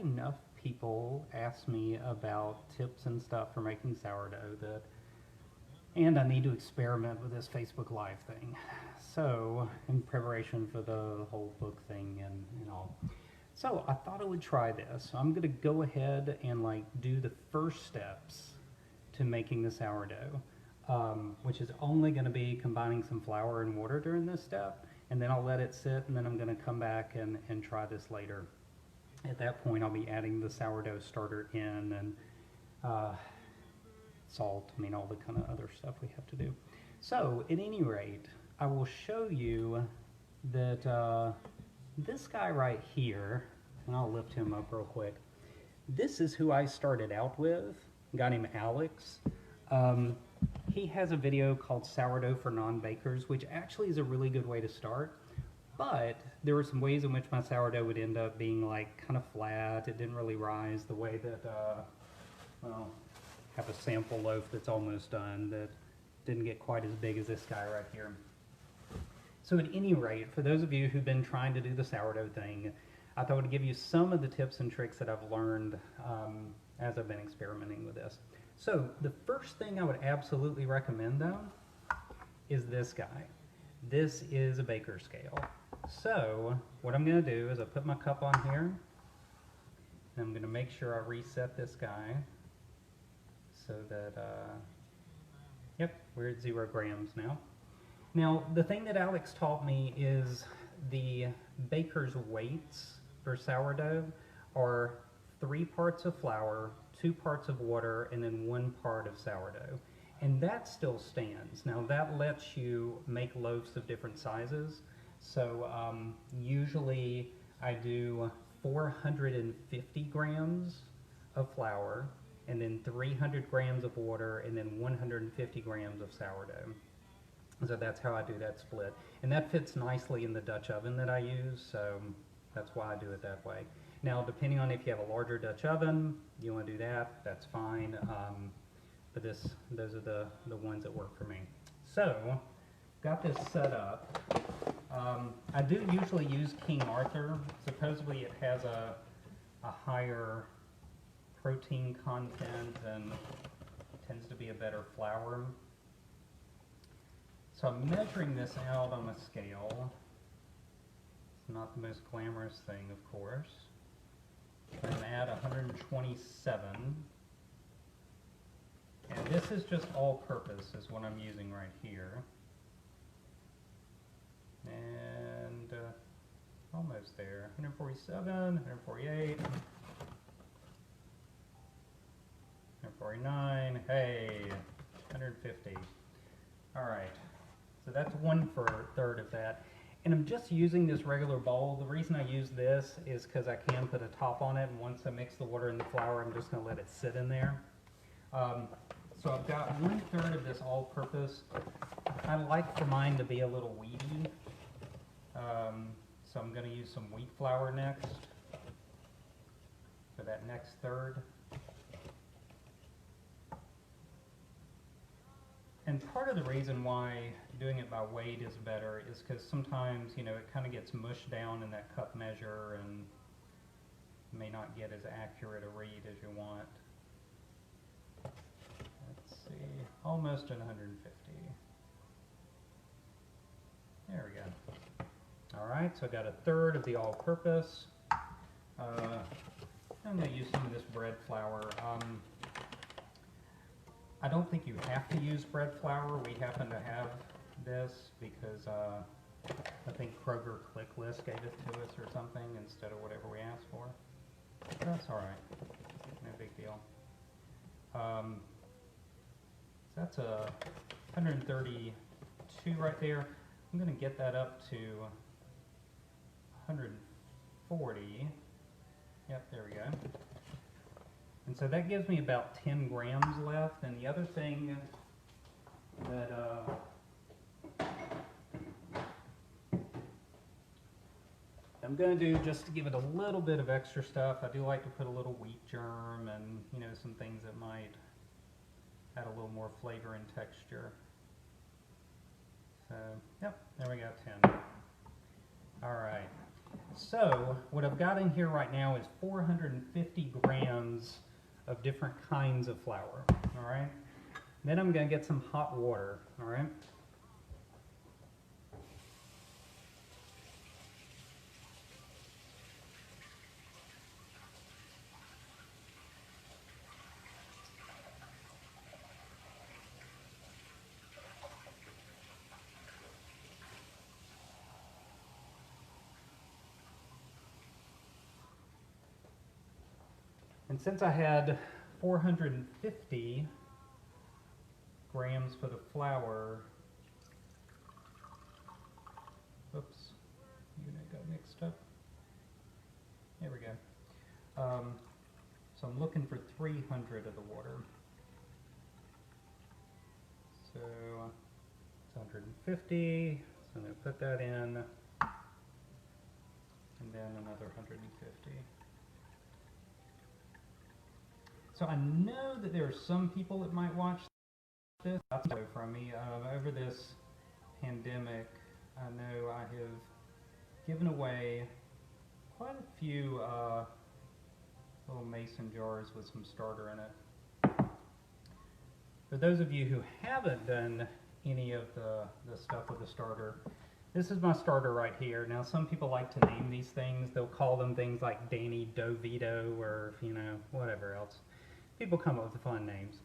enough people ask me about tips and stuff for making sourdough and I need to experiment with this Facebook Live thing. So, in preparation for the whole book thing and all. So, I thought I would try this. So I'm going to go ahead and do the first steps to making the sourdough, which is only going to be combining some flour and water during this step, and then I'll let it sit, and then I'm going to come back and try this later. At that point, I'll be adding the sourdough starter in and salt, all the kind of other stuff we have to do. So, at any rate, I will show you that this guy right here, and I'll lift him up real quick. This is who I started out with, a guy named Alex. He has a video called Sourdough for Non-Bakers, which actually is a really good way to start. But there were some ways in which my sourdough would end up being kind of flat. It didn't really rise the way that, well, I have a sample loaf that's almost done that didn't get quite as big as this guy right here. So at any rate, for those of you who've been trying to do the sourdough thing, I thought I'd give you some of the tips and tricks that I've learned as I've been experimenting with this. So the first thing I would absolutely recommend though is this guy. This is a baker scale. So what I'm going to do is I put my cup on here, and I'm going to make sure I reset this guy so that, yep, we're at 0 grams now. Now, the thing that Alex taught me is the baker's weights for sourdough are 3 parts of flour, 2 parts of water, and then 1 part of sourdough. And that still stands. Now, that lets you make loaves of different sizes. So, usually I do 450 grams of flour, and then 300 grams of water, and then 150 grams of sourdough. So that's how I do that split. And that fits nicely in the Dutch oven that I use, so that's why I do it that way. Now, depending on if you have a larger Dutch oven, you want to do that, that's fine. But those are the ones that work for me. So, got this set up. I do usually use King Arthur. Supposedly it has a higher protein content and tends to be a better flour. So I'm measuring this out on a scale. It's not the most glamorous thing, of course. I'm at 127. And this is just all-purpose is what I'm using right here. And almost there. 147, 148, 149, hey, 150. All right, so that's 1/3 of that. And I'm just using this regular bowl. The reason I use this is because I can put a top on it, and once I mix the water and the flour, I'm just going to let it sit in there. So I've got 1/3 of this all-purpose. I like for mine to be a little weedy, so I'm going to use some wheat flour next for that next third. And part of the reason why doing it by weight is better is because sometimes, you know, it kind of gets mushed down in that cup measure and may not get as accurate a read as you want. Let's see, almost at 150. There we go. All right, so I got 1/3 of the all-purpose. I'm going to use some of this bread flour. I don't think you have to use bread flour. We happen to have this because I think Kroger Click List gave it to us or something instead of whatever we asked for. That's all right. No big deal. So that's a 132 right there. I'm going to get that up to 140. Yep, there we go. And so that gives me about 10 grams left. And the other thing that I'm going to do just to give it a little bit of extra stuff, I do like to put a little wheat germ and, you know, some things that might add a little more flavor and texture. So, yep, there we go, 10. All right. So what I've got in here right now is 450 grams of different kinds of flour, all right? Then I'm going to get some hot water, all right? And since I had 450 grams for the flour, oops, unit got mixed up. There we go. So I'm looking for 300 of the water. So it's 150, so I'm going to put that in, and then another 150. So I know that there are some people that might watch this from me. Over this pandemic, I know I have given away quite a few little mason jars with some starter in it. For those of you who haven't done any of the stuff with the starter, this is my starter right here. Now some people like to name these things. They'll call them things like Danny DeVito or, you know, whatever else. People come up with fun names.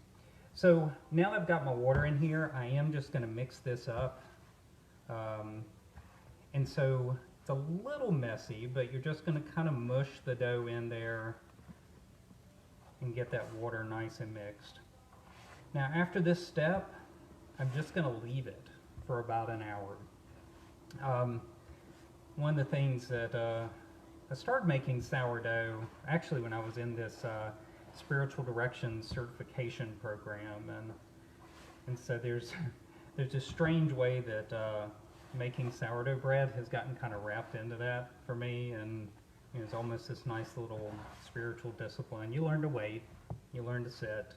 So now that I've got my water in here, I am just going to mix this up. And so it's a little messy, but you're just going to kind of mush the dough in there and get that water nice and mixed. Now after this step, I'm just going to leave it for about an hour. One of the things that I started making sourdough, actually when I was in this spiritual direction certification program, and so there's this strange way that making sourdough bread has gotten kind of wrapped into that for me, and you know, it's almost this nice little spiritual discipline. You learn to wait, you learn to sit,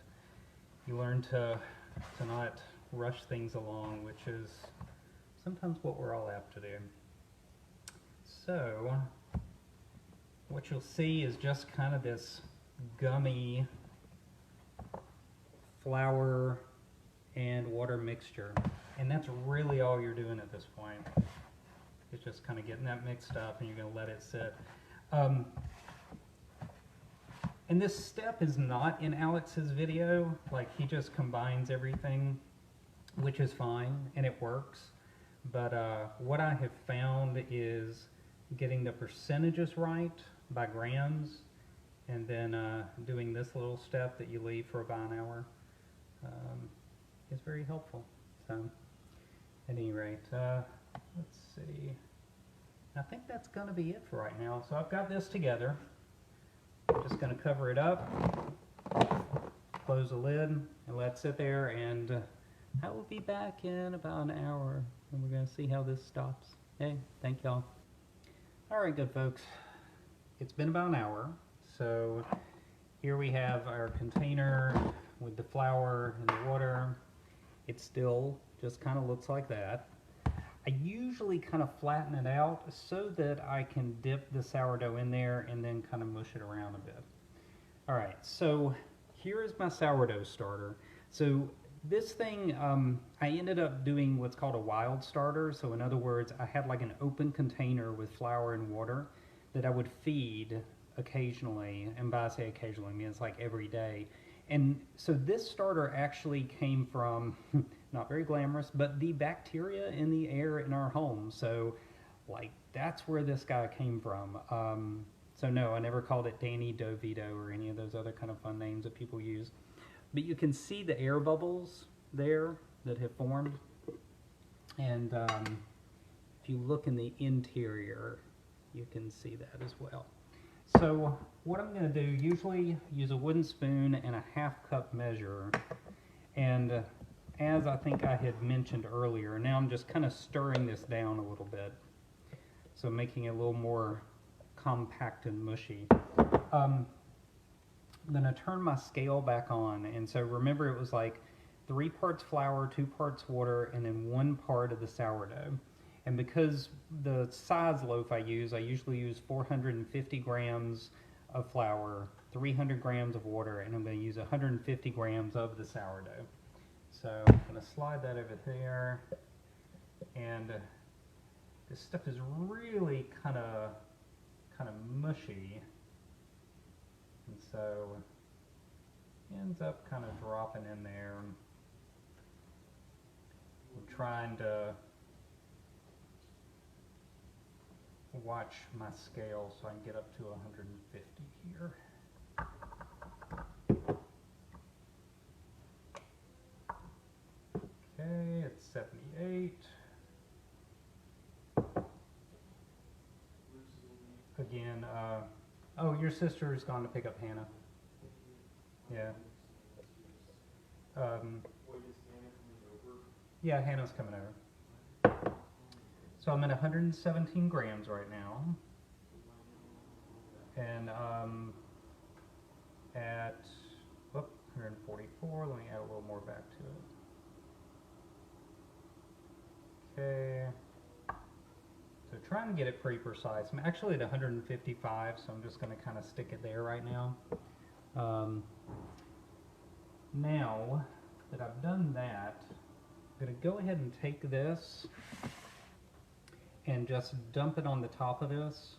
you learn to not rush things along, which is sometimes what we're all apt to do. So what you'll see is just kind of this gummy flour and water mixture, and that's really all you're doing at this point. It's just kind of getting that mixed up, and you're going to let it sit. And this step is not in Alex's video. Like, he just combines everything, which is fine, and it works. But what I have found is getting the percentages right by grams, and then doing this little step that you leave for about an hour is very helpful. So, at any rate, let's see. I think that's going to be it for right now. So I've got this together. I'm just going to cover it up, close the lid, and let it sit there, and I will be back in about an hour, and we're going to see how this stops. Hey, thank y'all. All right, good folks. It's been about an hour. So here we have our container with the flour and the water. It still just kind of looks like that. I usually kind of flatten it out so that I can dip the sourdough in there and then kind of mush it around a bit. All right, so here is my sourdough starter. So this thing, I ended up doing what's called a wild starter. So in other words, I had like an open container with flour and water that I would feed occasionally, and by I say occasionally, I mean it's like every day. And so this starter actually came from, not very glamorous, but the bacteria in the air in our home. So like that's where this guy came from. So no, I never called it Danny DeVito or any of those other kind of fun names that people use. But you can see the air bubbles there that have formed. And if you look in the interior, you can see that as well. So what I'm going to do, usually use a wooden spoon and a half-cup measure, and as I think I had mentioned earlier, now I'm just kind of stirring this down a little bit, so making it a little more compact and mushy. I'm going to turn my scale back on, and so remember it was like 3 parts flour, 2 parts water, and then 1 part of the sourdough. And because the size loaf I usually use 450 grams of flour, 300 grams of water, and I'm going to use 150 grams of the sourdough. So I'm going to slide that over there, and this stuff is really kind of mushy, and so ends up kind of dropping in there. I'm trying to watch my scale so I can get up to 150 here. Okay, it's 78. Again, oh, your sister's gone to pick up Hannah. Yeah. Yeah, Hannah's coming over. So I'm at 117 grams right now. And at 144, let me add a little more back to it. Okay. So trying to get it pretty precise. I'm actually at 155, so I'm just going to kind of stick it there right now. Now that I've done that, I'm going to go ahead and take this and just dump it on the top of this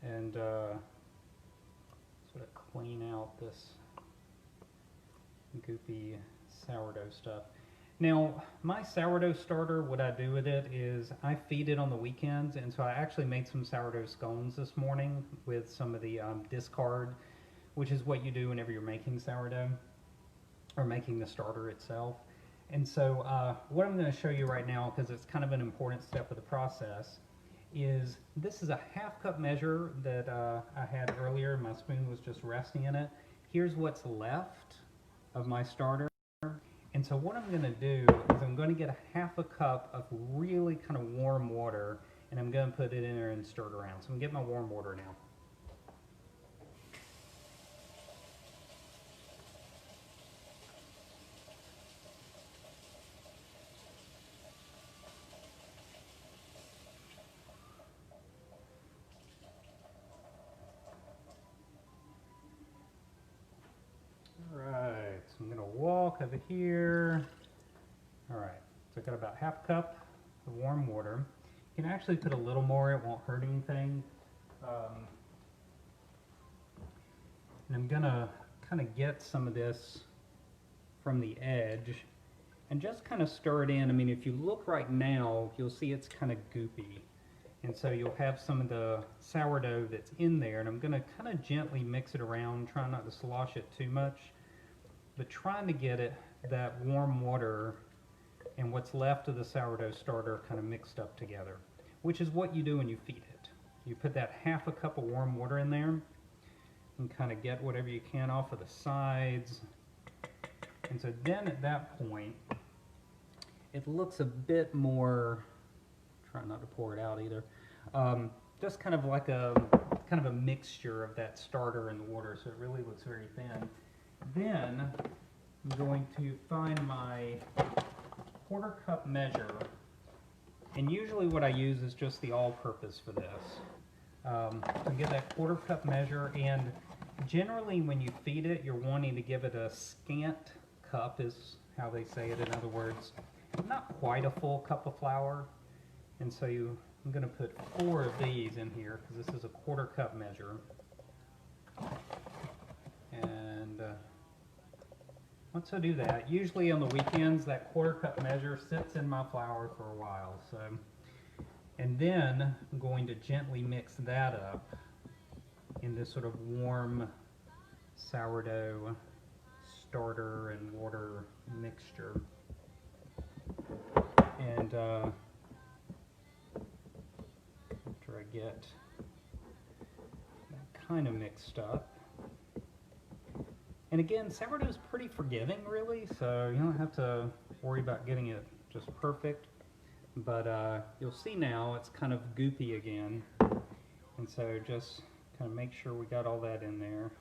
and sort of clean out this goopy sourdough stuff. Now, my sourdough starter, what I do with it is I feed it on the weekends, and so I actually made some sourdough scones this morning with some of the discard, which is what you do whenever you're making sourdough or making the starter itself. And so what I'm going to show you right now, because it's kind of an important step of the process, is this is a half cup measure that I had earlier. My spoon was just resting in it. Here's what's left of my starter. And so what I'm going to do is I'm going to get a half a cup of really kind of warm water, and I'm going to put it in there and stir it around. So I'm going to get my warm water now. Alright, so I'm going to walk over here. Alright, so I got about half a cup of warm water. You can actually put a little more, it won't hurt anything. And I'm going to kind of get some of this from the edge and just kind of stir it in. I mean, if you look right now, you'll see it's kind of goopy. And so you'll have some of the sourdough that's in there, and I'm going to kind of gently mix it around, try not to slosh it too much, but trying to get it, that warm water and what's left of the sourdough starter kind of mixed up together, which is what you do when you feed it. You put that half a cup of warm water in there and kind of get whatever you can off of the sides. And so then at that point, it looks a bit more, try not to pour it out either, just kind of like a mixture of that starter and the water, so it really looks very thin. Then I'm going to find my quarter cup measure, and usually what I use is just the all-purpose for this. So get that quarter cup measure, and generally when you feed it, you're wanting to give it a scant cup, is how they say it. In other words, not quite a full cup of flour. And so I'm going to put 4 of these in here because this is a quarter cup measure. And once I do that, usually on the weekends, that quarter cup measure sits in my flour for a while. So, and then I'm going to gently mix that up in this sort of warm sourdough starter and water mixture. And after I get that kind of mixed up, and again, sourdough is pretty forgiving, really, so you don't have to worry about getting it just perfect. But you'll see now it's kind of goopy again, and so just kind of make sure we got all that in there.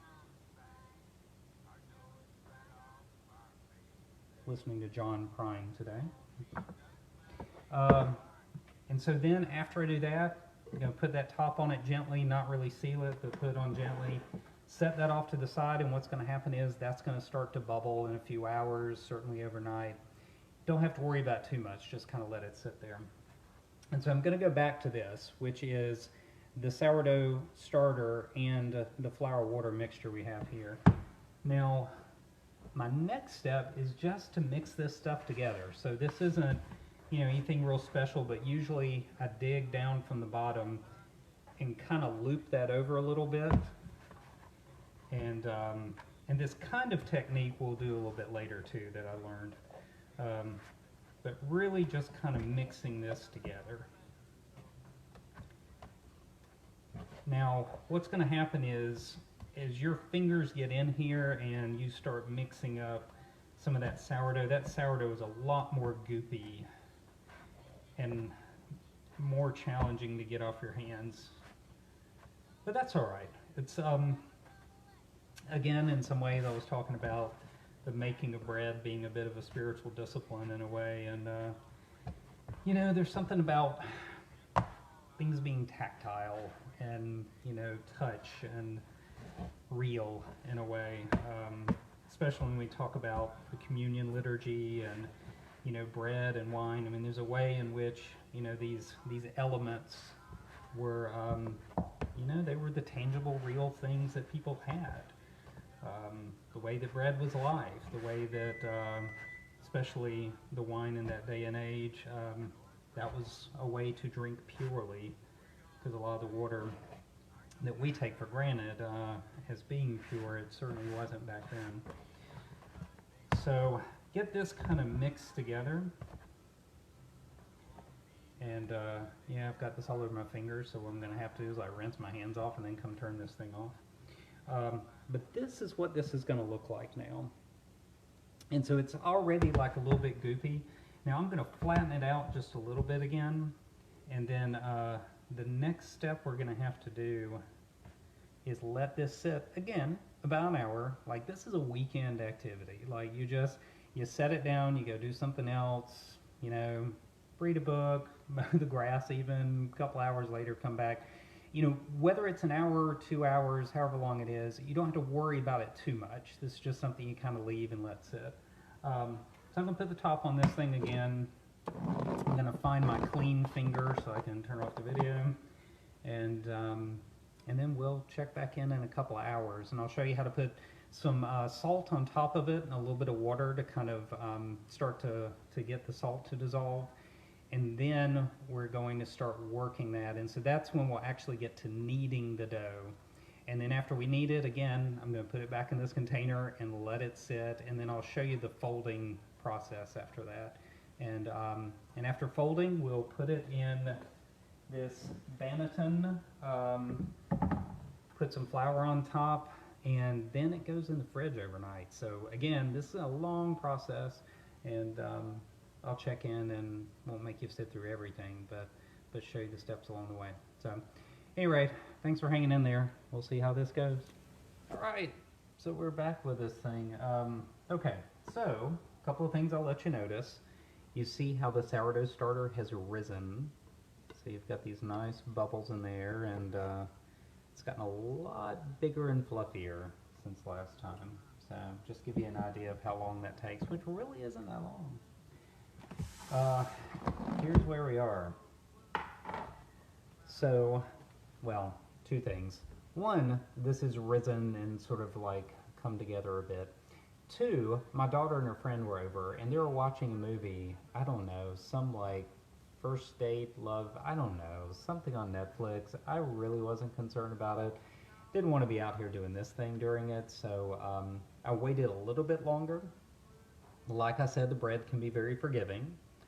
Listening to John crying today. And so then after I do that, I'm going to put that top on it gently, not really seal it, but put it on gently. Set that off to the side, and what's going to happen is that's going to start to bubble in a few hours, certainly overnight. Don't have to worry about too much, just kind of let it sit there. And so I'm going to go back to this, which is the sourdough starter and the flour water mixture we have here. Now, my next step is just to mix this stuff together. So this isn't, you know, anything real special, but usually I dig down from the bottom and kind of loop that over a little bit. And this kind of technique we'll do a little bit later too that I learned. But really just kind of mixing this together. Now, what's going to happen is, as your fingers get in here and you start mixing up some of that sourdough is a lot more goopy and more challenging to get off your hands. But that's all right. It's, again, in some ways I was talking about the making of bread being a bit of a spiritual discipline in a way, and you know, there's something about things being tactile and, you know, touch and real in a way, especially when we talk about the communion liturgy and, you know, bread and wine. I mean, there's a way in which, you know, these elements were, you know, they were the tangible, real things that people had. The way that bread was alive, the way that, especially the wine in that day and age, that was a way to drink purely, because a lot of the water that we take for granted as being pure, it certainly wasn't back then. So get this kind of mixed together. And yeah, I've got this all over my fingers, so what I'm going to have to do is rinse my hands off and then come turn this thing off. But this is what this is going to look like now. And so it's already like a little bit goopy. Now I'm going to flatten it out just a little bit again. And then the next step we're going to have to do is let this sit, again, about an hour. Like, this is a weekend activity. Like, you set it down, you go do something else, you know, read a book, mow the grass even, a couple hours later come back. You know, whether it's an hour or 2 hours, however long it is, you don't have to worry about it too much. This is just something you kind of leave and let sit. So I'm going to put the top on this thing again. I'm going to find my clean finger so I can turn off the video. And then we'll check back in a couple of hours. And I'll show you how to put some salt on top of it and a little bit of water to kind of start to get the salt to dissolve. And then we're going to start working that. And so that's when we'll actually get to kneading the dough. And then after we knead it, again, I'm going to put it back in this container and let it sit. And then I'll show you the folding process after that. And after folding, we'll put it in this banneton, put some flour on top, and then it goes in the fridge overnight. So again, this is a long process, and I'll check in and won't make you sit through everything, but show you the steps along the way. So anyway, thanks for hanging in there. We'll see how this goes. All right, so we're back with this thing. Okay, so a couple of things I'll let you notice. You see how the sourdough starter has risen. So you've got these nice bubbles in there, and it's gotten a lot bigger and fluffier since last time. So just give you an idea of how long that takes, which really isn't that long. Here's where we are. So, well, two things. One, this has risen and sort of like come together a bit. Two, my daughter and her friend were over, and they were watching a movie, I don't know, some like first date, love, I don't know, something on Netflix. I really wasn't concerned about it. Didn't want to be out here doing this thing during it, so I waited a little bit longer. Like I said, the bread can be very forgiving,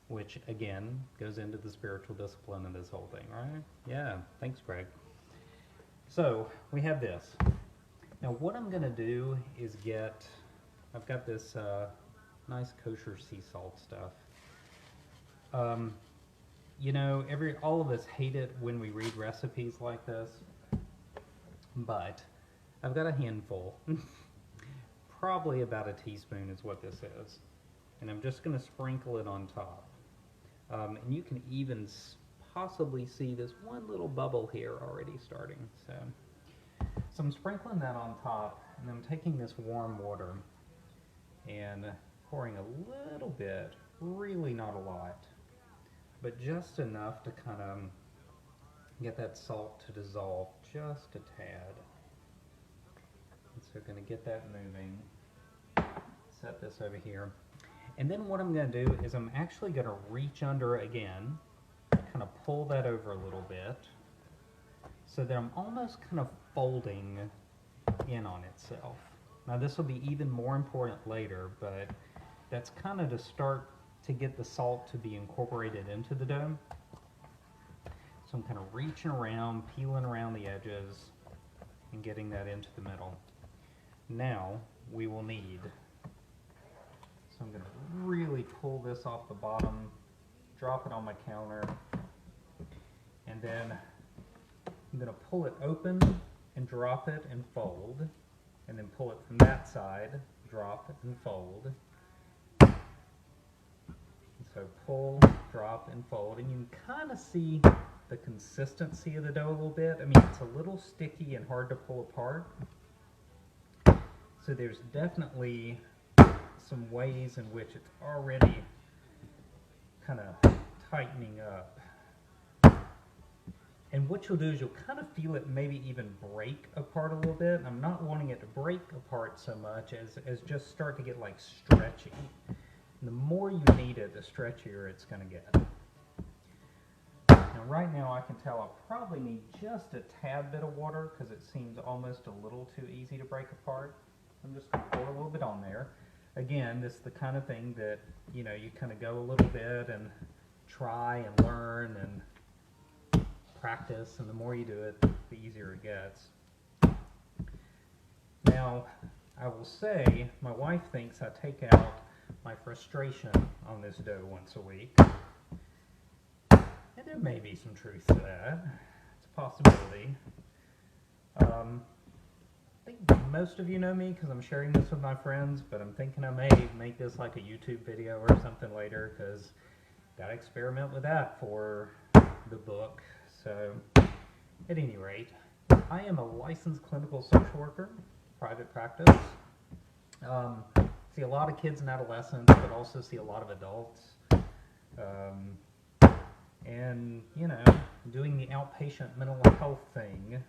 which again goes into the spiritual discipline of this whole thing, right? Yeah, thanks, Greg. So we have this. Now what I'm going to do is I've got this nice kosher sea salt stuff. You know, all of us hate it when we read recipes like this, but I've got a handful. Probably about a teaspoon is what this is. And I'm just going to sprinkle it on top. And you can even possibly see this one little bubble here already starting. So I'm sprinkling that on top, and I'm taking this warm water and pouring a little bit, really not a lot, but just enough to kind of get that salt to dissolve just a tad. And so going to get that moving, set this over here. And then what I'm going to do is I'm actually going to reach under again, kind of pull that over a little bit, so that I'm almost kind of folding in on itself. Now this will be even more important later, but that's kind of to start to get the salt to be incorporated into the dough. So I'm kind of reaching around, peeling around the edges, and getting that into the middle. Now we will need, so I'm going to really pull this off the bottom, drop it on my counter, and then I'm going to pull it open and drop it and fold, and then pull it from that side, drop and fold. And so pull, drop, and fold, and you can kind of see the consistency of the dough a little bit. I mean, it's a little sticky and hard to pull apart. So there's definitely some ways in which it's already kind of tightening up. And what you'll do is you'll kind of feel it maybe even break apart a little bit. I'm not wanting it to break apart so much as just start to get like stretchy. And the more you knead it, the stretchier it's going to get. Now right now I can tell I'll probably need just a tad bit of water because it seems almost a little too easy to break apart. I'm just going to pour a little bit on there. Again, this is the kind of thing that, you know, you kind of go a little bit and try and learn and practice, and the more you do it, the easier it gets. Now, I will say, my wife thinks I take out my frustration on this dough once a week. And there may be some truth to that. It's a possibility. I think most of you know me because I'm sharing this with my friends, but I'm thinking I may make this like a YouTube video or something later because I've got to experiment with that for the book. So, at any rate, I am a licensed clinical social worker, private practice. See a lot of kids and adolescents, but also see a lot of adults. And, you know, doing the outpatient mental health thing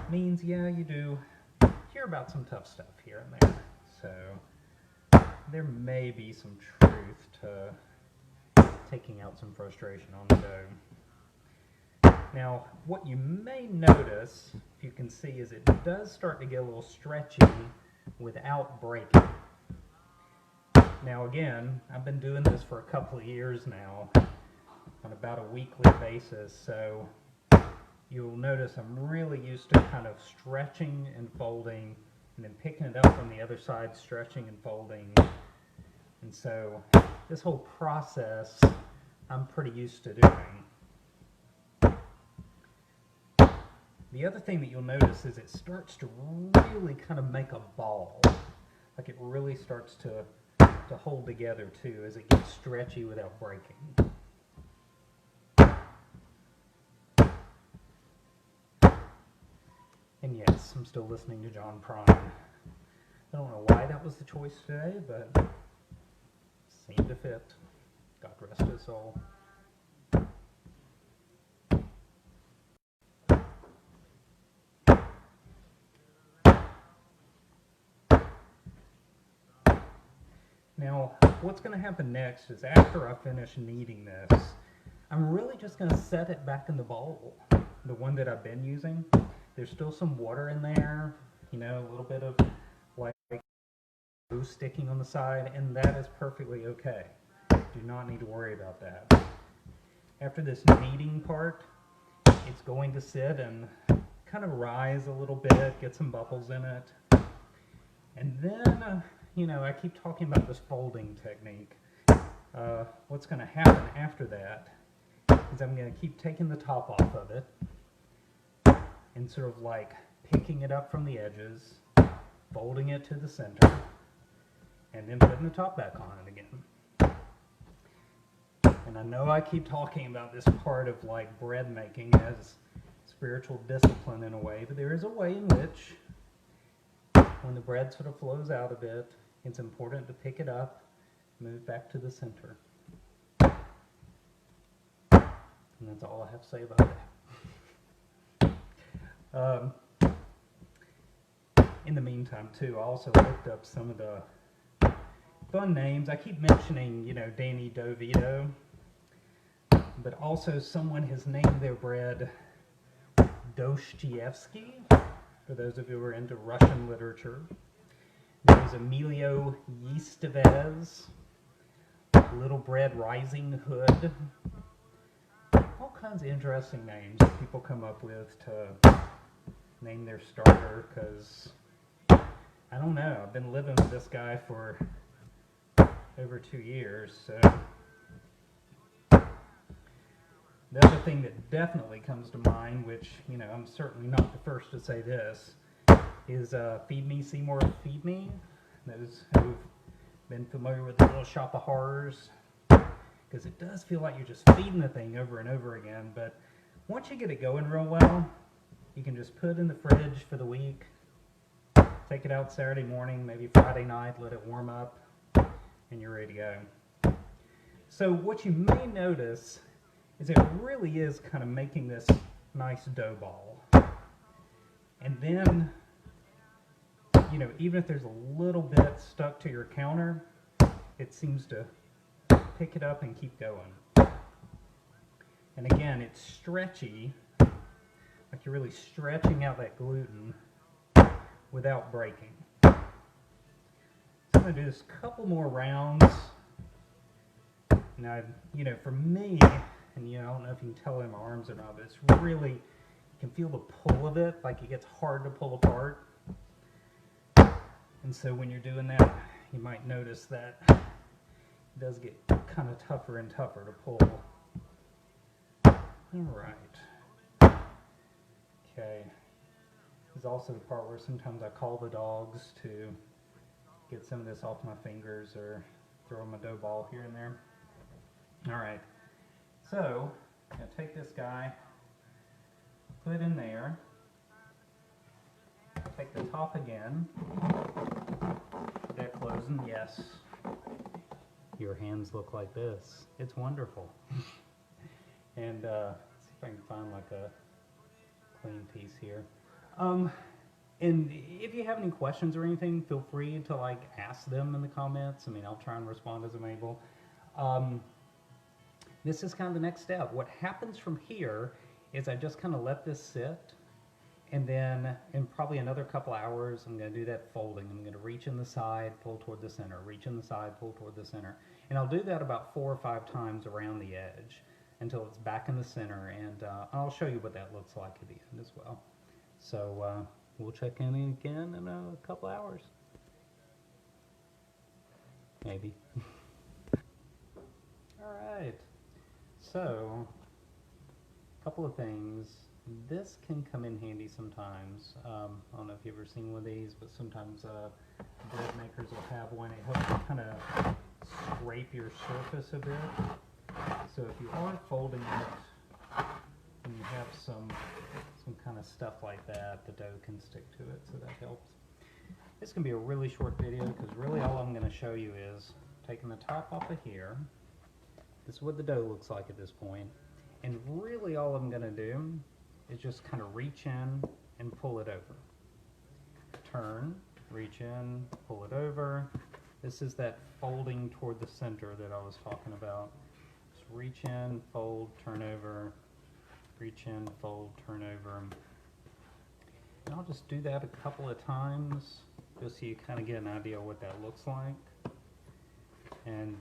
means, yeah, you do hear about some tough stuff here and there. So, there may be some truth to taking out some frustration on the dough. Now, what you may notice, if you can see, is it does start to get a little stretchy without breaking. Now again, I've been doing this for a couple of years now on about a weekly basis, so you'll notice I'm really used to kind of stretching and folding and then picking it up from the other side, stretching and folding. And so this whole process I'm pretty used to doing. The other thing that you'll notice is it starts to really kind of make a ball. Like it really starts to hold together too as it gets stretchy without breaking. And yes, I'm still listening to John Prine. I don't know why that was the choice today, but it seemed to fit. God rest his soul. Now, what's going to happen next is after I finish kneading this, I'm really just going to set it back in the bowl, the one that I've been using. There's still some water in there, you know, a little bit of like glue sticking on the side, and that is perfectly okay. Do not need to worry about that. After this kneading part, it's going to sit and kind of rise a little bit, get some bubbles in it, and then you know, I keep talking about this folding technique. What's going to happen after that is I'm going to keep taking the top off of it and sort of like picking it up from the edges, folding it to the center, and then putting the top back on it again. And I know I keep talking about this part of like bread making as spiritual discipline in a way, but there is a way in which when the bread sort of flows out a bit, it's important to pick it up, move back to the center. And that's all I have to say about that. In the meantime, too, I also looked up some of the fun names. I keep mentioning, you know, Danny DeVito, but also someone has named their bread Dostoevsky, for those of you who are into Russian literature. There's Emilio Estevez, Little Bread Rising Hood. All kinds of interesting names that people come up with to name their starter, because I don't know, I've been living with this guy for over 2 years, so the other thing that definitely comes to mind, which, you know, I'm certainly not the first to say this, is Feed Me, Seymour, Feed Me. Those who've been familiar with the Little Shop of Horrors, because it does feel like you're just feeding the thing over and over again, but once you get it going real well, you can just put it in the fridge for the week, take it out Saturday morning, maybe Friday night, let it warm up, and you're ready to go. So what you may notice is it really is kind of making this nice dough ball. And then, you know, even if there's a little bit stuck to your counter, it seems to pick it up and keep going. And again, it's stretchy, like you're really stretching out that gluten without breaking. So I'm going to do this couple more rounds. Now, you know, for me, and you know, I don't know if you can tell in my arms or not, but it's really, you can feel the pull of it, like it gets hard to pull apart. And so when you're doing that, you might notice that it does get kind of tougher and tougher to pull. All right. Okay. This is also the part where sometimes I call the dogs to get some of this off my fingers or throw my dough ball here and there. All right. So, I'm going to take this guy, put it in there, take the top again, get that closing, yes. Your hands look like this. It's wonderful. And let's see if I can find like a clean piece here. And if you have any questions or anything, feel free to like ask them in the comments. I mean, I'll try and respond as I'm able. This is kind of the next step. What happens from here is I just kind of let this sit, and then in probably another couple hours, I'm going to do that folding. I'm going to reach in the side, pull toward the center, reach in the side, pull toward the center. And I'll do that about 4 or 5 times around the edge until it's back in the center, and I'll show you what that looks like at the end as well. So we'll check in again in a couple hours. Maybe. All right. So, a couple of things. This can come in handy sometimes. I don't know if you've ever seen one of these, but sometimes bread makers will have one. It helps you kind of scrape your surface a bit. So if you are folding it and you have some kind of stuff like that, the dough can stick to it, so that helps. This can be a really short video because really all I'm going to show you is taking the top off of here. This is what the dough looks like at this point. And really all I'm going to do is just kind of reach in and pull it over. Turn, reach in, pull it over. This is that folding toward the center that I was talking about. Just reach in, fold, turn over, reach in, fold, turn over. And I'll just do that a couple of times just so you kind of get an idea of what that looks like. And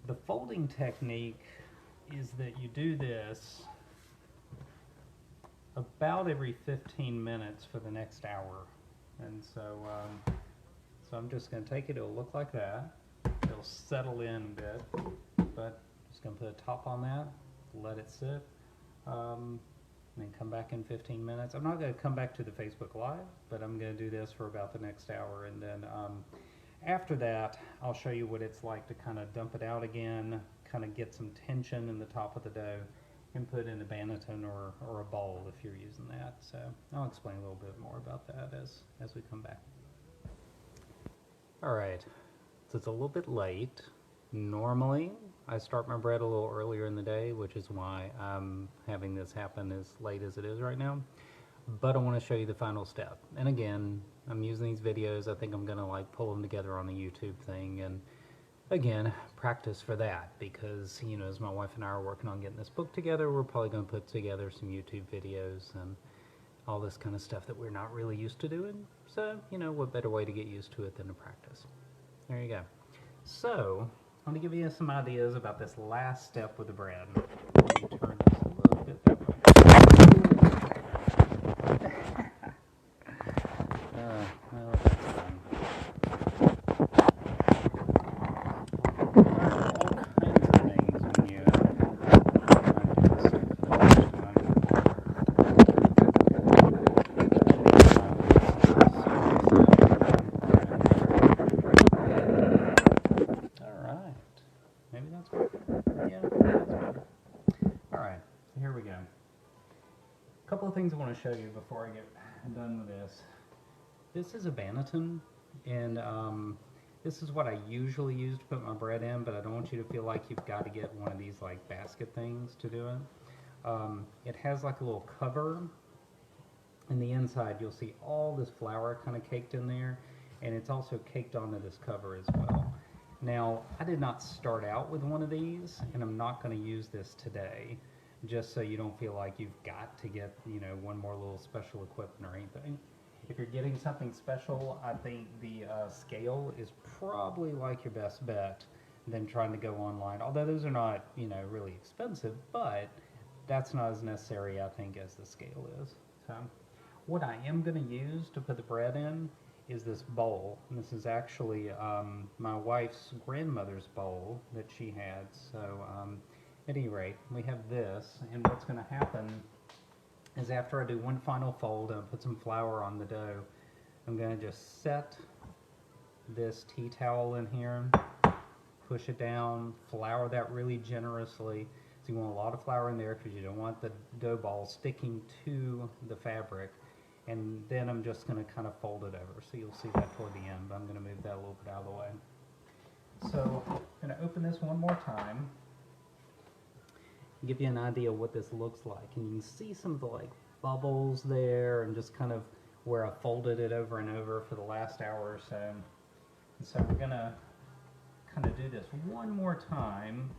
the folding technique is that you do this about every 15 minutes for the next hour. And so, so I'm just going to take it, it'll look like that. It'll settle in a bit, but just going to put a top on that, let it sit, and then come back in 15 minutes. I'm not going to come back to the Facebook Live, but I'm going to do this for about the next hour, and then after that, I'll show you what it's like to kind of dump it out again, kind of get some tension in the top of the dough and put in a banneton or a bowl if you're using that. So I'll explain a little bit more about that as we come back. All right, so it's a little bit late. Normally, I start my bread a little earlier in the day, which is why I'm having this happen as late as it is right now. But I want to show you the final step. And again, I'm using these videos. I think I'm going to like pull them together on a YouTube thing. And again, practice for that because, you know, as my wife and I are working on getting this book together, we're probably going to put together some YouTube videos and all this kind of stuff that we're not really used to doing. So, you know, what better way to get used to it than to practice? There you go. So, I'm going to give you some ideas about this last step with the bread. Let me turn this a little bit that way. Well, that's fun. All kinds of things when you do this stuff for the first time. Alright. Maybe that's better. Yeah, that's better. Alright, here we go. A couple of things I want to show you before I get done with this. This is a banneton, and this is what I usually use to put my bread in, but I don't want you to feel like you've got to get one of these like basket things to do it. It has like a little cover. In the inside you'll see all this flour kind of caked in there, and it's also caked onto this cover as well. Now, I did not start out with one of these, and I'm not going to use this today, just so you don't feel like you've got to get, you know, one more little special equipment or anything. If you're getting something special, I think the scale is probably like your best bet than trying to go online. Although those are not, you know, really expensive, but that's not as necessary, I think, as the scale is. So, what I am going to use to put the bread in is this bowl. And this is actually my wife's grandmother's bowl that she had. So, at any rate, we have this, and what's going to happen is after I do one final fold and I put some flour on the dough, I'm going to just set this tea towel in here, push it down, flour that really generously. So you want a lot of flour in there because you don't want the dough ball sticking to the fabric. And then I'm just going to kind of fold it over. So you'll see that toward the end, but I'm going to move that a little bit out of the way. So I'm going to open this one more time, give you an idea of what this looks like, and you can see some of the like bubbles there and just kind of where I folded it over and over for the last hour or so. And so we're gonna kind of do this one more time,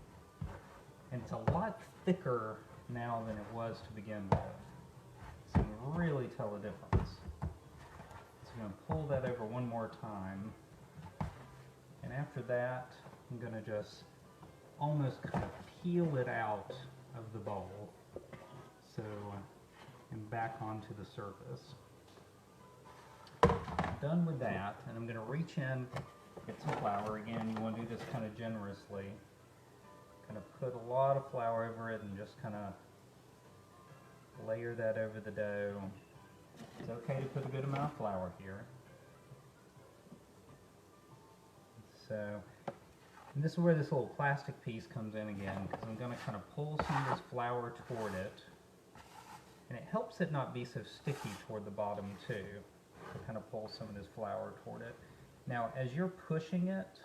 and it's a lot thicker now than it was to begin with, so you can really tell the difference. So I'm gonna pull that over one more time, and after that I'm gonna just almost kind of peel it out of the bowl, so and back onto the surface. Done with that, and I'm going to reach in, get some flour. Again, you want to do this kind of generously. Kind of put a lot of flour over it and just kind of layer that over the dough. It's okay to put a good amount of flour here. So, and this is where this little plastic piece comes in again, because I'm going to kind of pull some of this flour toward it, and it helps it not be so sticky toward the bottom too, to kind of pull some of this flour toward it. Now, as you're pushing it,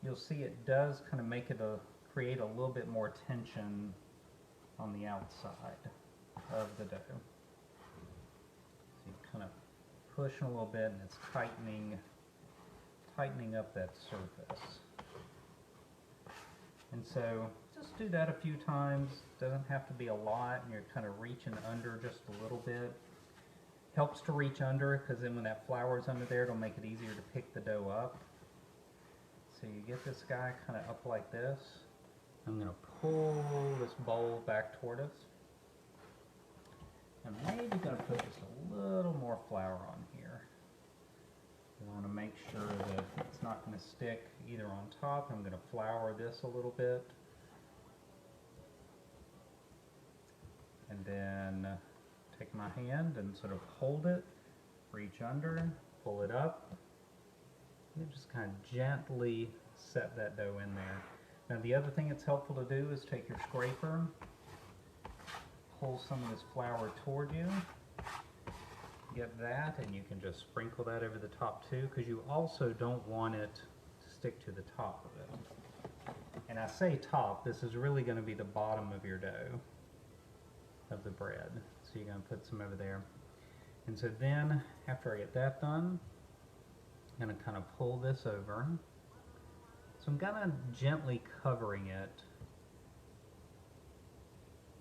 you'll see it does kind of make it create a little bit more tension on the outside of the dough. So you kind of push a little bit, and it's tightening up that surface. And so just do that a few times. Doesn't have to be a lot, and you're kind of reaching under just a little bit. Helps to reach under, because then when that flour is under there, it'll make it easier to pick the dough up. So you get this guy kind of up like this. I'm going to pull this bowl back toward us. I'm maybe going to put just a little more flour on here. I want to make sure that it's not going to stick either on top. I'm going to flour this a little bit. And then take my hand and sort of hold it, reach under, pull it up, and just kind of gently set that dough in there. Now the other thing it's helpful to do is take your scraper, pull some of this flour toward you, get that, and you can just sprinkle that over the top too, because you also don't want it to stick to the top of it. And I say top, this is really going to be the bottom of your dough, of the bread. So you're going to put some over there. And so then, after I get that done, I'm going to kind of pull this over. So I'm kind of gently covering it,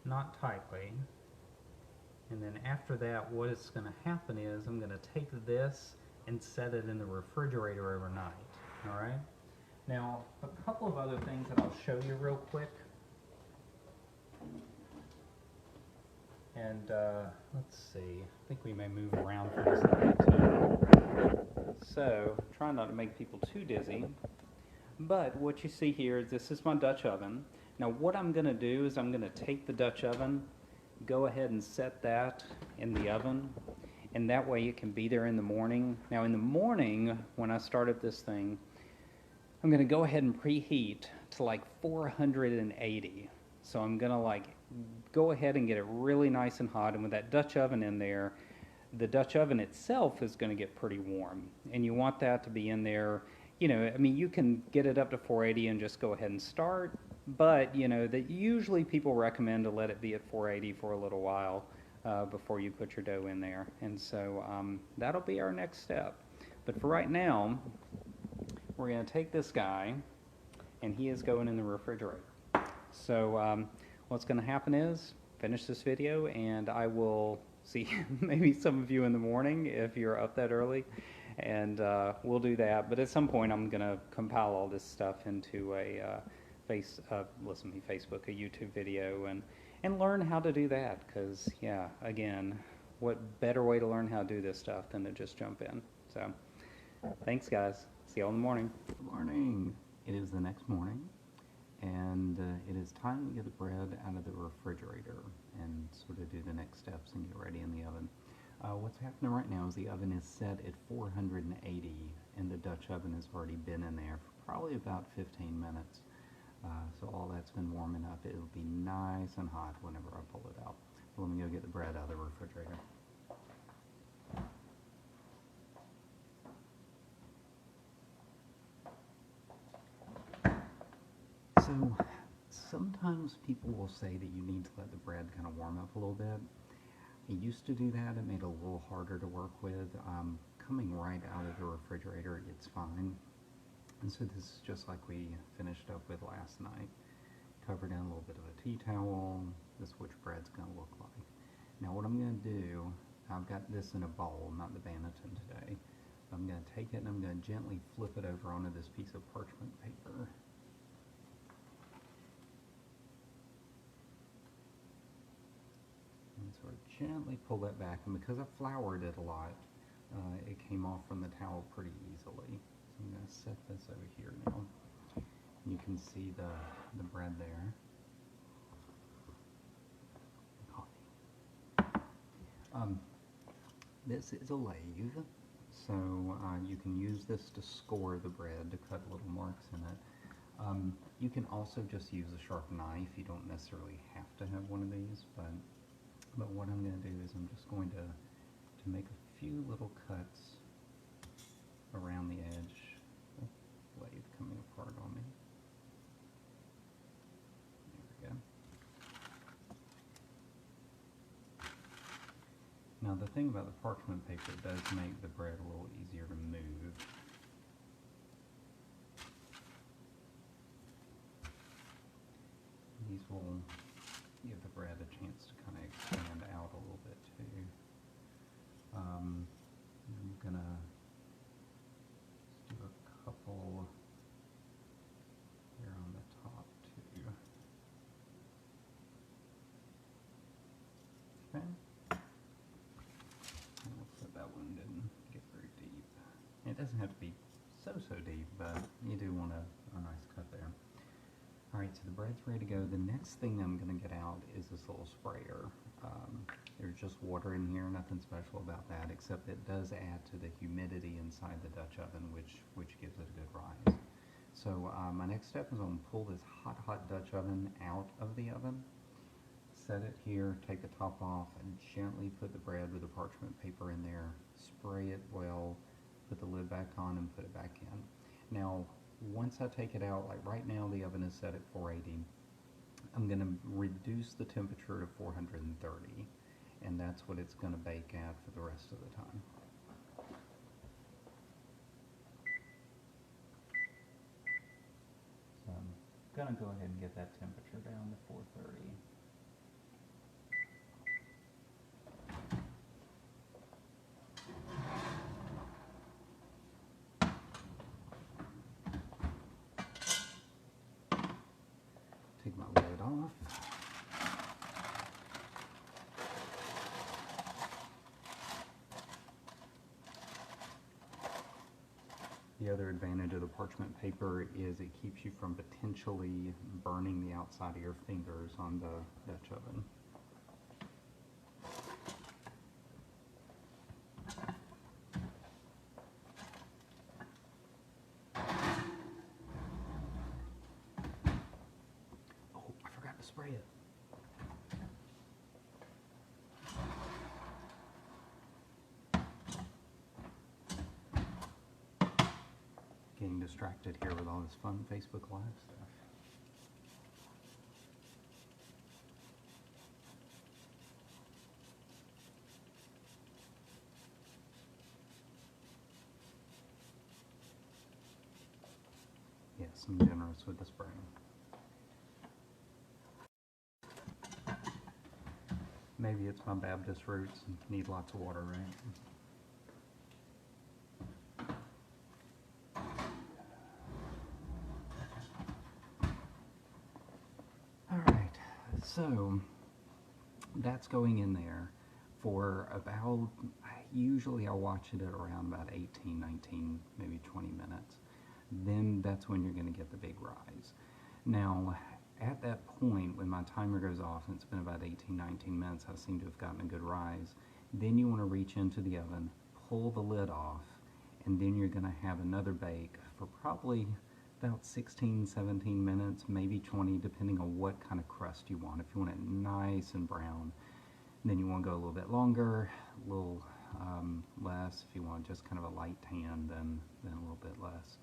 not tightly. And then after that, what is going to happen is I'm going to take this and set it in the refrigerator overnight. All right? Now, a couple of other things that I'll show you real quick. And let's see, I think we may move around for this a bit too. So, try not to make people too dizzy. But what you see here is this is my Dutch oven. Now what I'm going to do is I'm going to take the Dutch oven, go ahead and set that in the oven, and that way it can be there in the morning. Now in the morning, when I start up this thing, I'm going to go ahead and preheat to like 480. So I'm going to like go ahead and get it really nice and hot, and with that Dutch oven in there, the Dutch oven itself is going to get pretty warm, and you want that to be in there. You know, I mean, you can get it up to 480 and just go ahead and start, but, you know, that usually people recommend to let it be at 480 for a little while before you put your dough in there. And so that'll be our next step. But for right now, we're going to take this guy, and he is going in the refrigerator. So what's going to happen is, finish this video, and I will see maybe some of you in the morning if you're up that early. And we'll do that, but at some point I'm going to compile all this stuff into a Facebook, a YouTube video, and learn how to do that, because, yeah, again, what better way to learn how to do this stuff than to just jump in. So, thanks, guys. See you all in the morning. Good morning. It is the next morning, and it is time to get the bread out of the refrigerator and sort of do the next steps and get ready in the oven. What's happening right now is the oven is set at 480, and the Dutch oven has already been in there for probably about 15 minutes. So all that's been warming up. It'll be nice and hot whenever I pull it out. Let me go get the bread out of the refrigerator. So sometimes people will say that you need to let the bread kind of warm up a little bit. I used to do that. It made it a little harder to work with. Coming right out of the refrigerator, it's fine. And so this is just like we finished up with last night. Covered in a little bit of a tea towel. This is what your bread's going to look like. Now what I'm going to do, I've got this in a bowl, not the Banneton today. I'm going to take it and I'm going to gently flip it over onto this piece of parchment paper. And sort of gently pull that back, and because I floured it a lot, it came off from the towel pretty easily. So I'm going to set this over here now. You can see the bread there. Coffee. This is a lathe, so you can use this to score the bread, to cut little marks in it. You can also just use a sharp knife. You don't necessarily have to have one of these, but what I'm going to do is I'm just going to make a few little cuts around the edge. Oh, lathe coming apart on me. There we go. Now the thing about the parchment paper, it does make the bread a little easier to move. These will give the bread a chance to kind of expand out a little bit too. I'm gonna just do a couple here on the top too. Okay. And looks like that one didn't get very deep. It doesn't have to be so deep, but you do want a nice cut there. Alright, so the bread's ready to go. The next thing I'm going to get out is this little sprayer. There's just water in here, nothing special about that, except it does add to the humidity inside the Dutch oven, which gives it a good rise. So my next step is I'm going to pull this hot Dutch oven out of the oven, set it here, take the top off, and gently put the bread with the parchment paper in there, spray it well, put the lid back on, and put it back in. Now, once I take it out, like right now the oven is set at 480, I'm going to reduce the temperature to 430, and that's what it's going to bake at for the rest of the time. So I'm going to go ahead and get that temperature down to 430. Take my lid off. The other advantage of the parchment paper is it keeps you from potentially burning the outside of your fingers on the Dutch oven. Oh, I forgot to spray it. Getting distracted here with all this fun Facebook Live stuff. Yes, I'm generous with the spraying. Maybe it's my Baptist roots and need lots of water, right? Alright, so that's going in there for about, usually I'll watch it at around about 18, 19, maybe 20 minutes. Then that's when you're going to get the big rise. Now, at that point, when my timer goes off, and it's been about 18, 19 minutes, I seem to have gotten a good rise. Then you want to reach into the oven, pull the lid off, and then you're going to have another bake for probably about 16, 17 minutes, maybe 20, depending on what kind of crust you want. If you want it nice and brown, then you want to go a little bit longer, a little less. If you want just kind of a light tan, then a little bit less.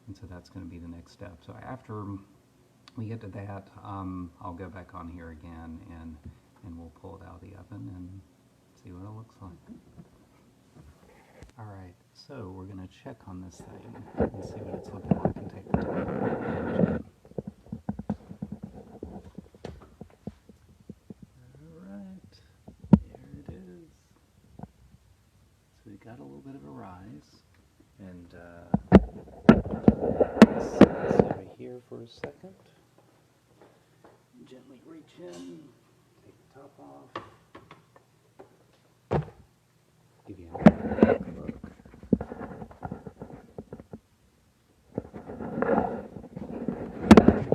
And so that's going to be the next step. So after we get to that, I'll go back on here again and we'll pull it out of the oven and see what it looks like. Alright, so we're going to check on this thing and see what it's looking like and take the time. Alright, there it is. So we got a little bit of a rise, and let's set this over here for a second. Gently reach in, take the top off. Give you another look.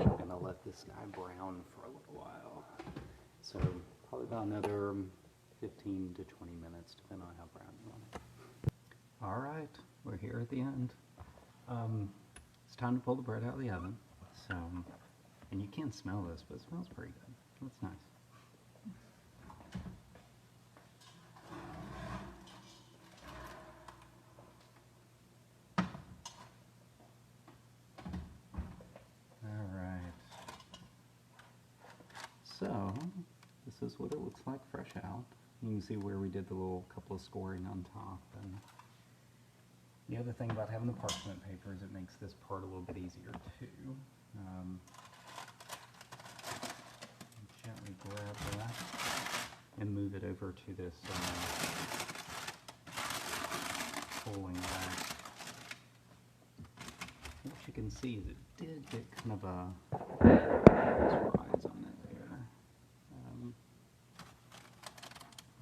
I'm going to let this guy brown for a little while. So probably about another 15 to 20 minutes, depending on how brown you want it. Alright, we're here at the end. It's time to pull the bread out of the oven. So, and you can smell this, but it smells pretty good. That's nice. So, this is what it looks like fresh out. You can see where we did the little couple of scoring on top. And the other thing about having the parchment paper is it makes this part a little bit easier too. Gently grab that and move it over to this pulling rack. What you can see is it did get kind of a rise on it there.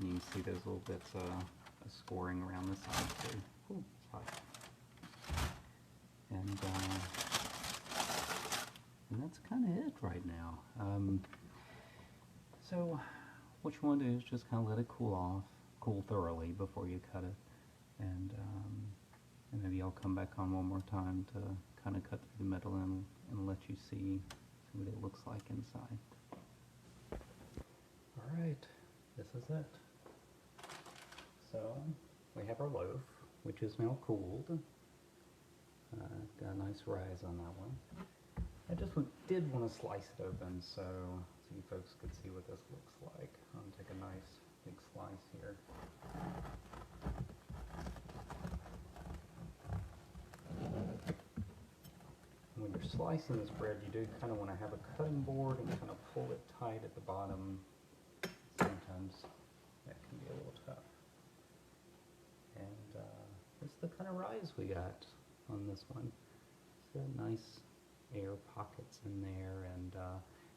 You can see those little bits of scoring around the side too. Ooh, it's hot. And that's kind of it right now. So what you want to do is just kind of let it cool thoroughly before you cut it. And maybe I'll come back on one more time to kind of cut through the middle and let you see what it looks like inside. Alright, this is it. So, we have our loaf, which is now cooled. Got a nice rise on that one. I just did want to slice it open so you folks could see what this looks like. I'm going to take a nice big slice here. When you're slicing this bread, you do kind of want to have a cutting board and kind of pull it tight at the bottom. Sometimes that can be a little tough. And this is the kind of rise we got on this one. It's got nice air pockets in there, and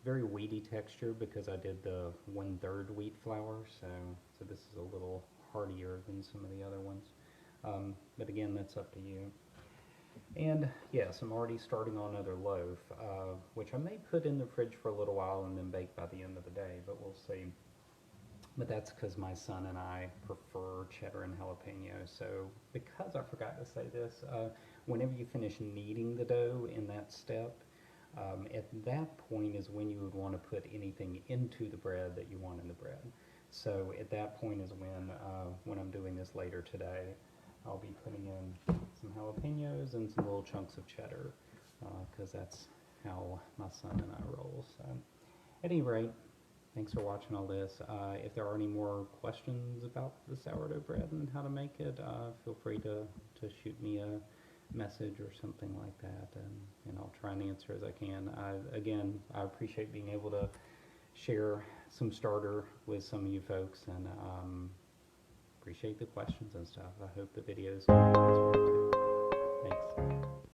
very wheaty texture because I did the 1/3 wheat flour, so this is a little heartier than some of the other ones. But again, that's up to you. And yes, I'm already starting on another loaf, which I may put in the fridge for a little while and then bake by the end of the day, but we'll see. But that's because my son and I prefer cheddar and jalapeno. So because I forgot to say this, whenever you finish kneading the dough in that step, at that point is when you would want to put anything into the bread that you want in the bread. So at that point is when I'm doing this later today, I'll be putting in some jalapenos and some little chunks of cheddar, because that's how my son and I roll. So at any rate, thanks for watching all this. If there are any more questions about the sourdough bread and how to make it, feel free to shoot me a message or something like that, and I'll try and answer as I can. Again, I appreciate being able to share some starter with some of you folks, and appreciate the questions and stuff. I hope the videos are nice for you too. Thanks.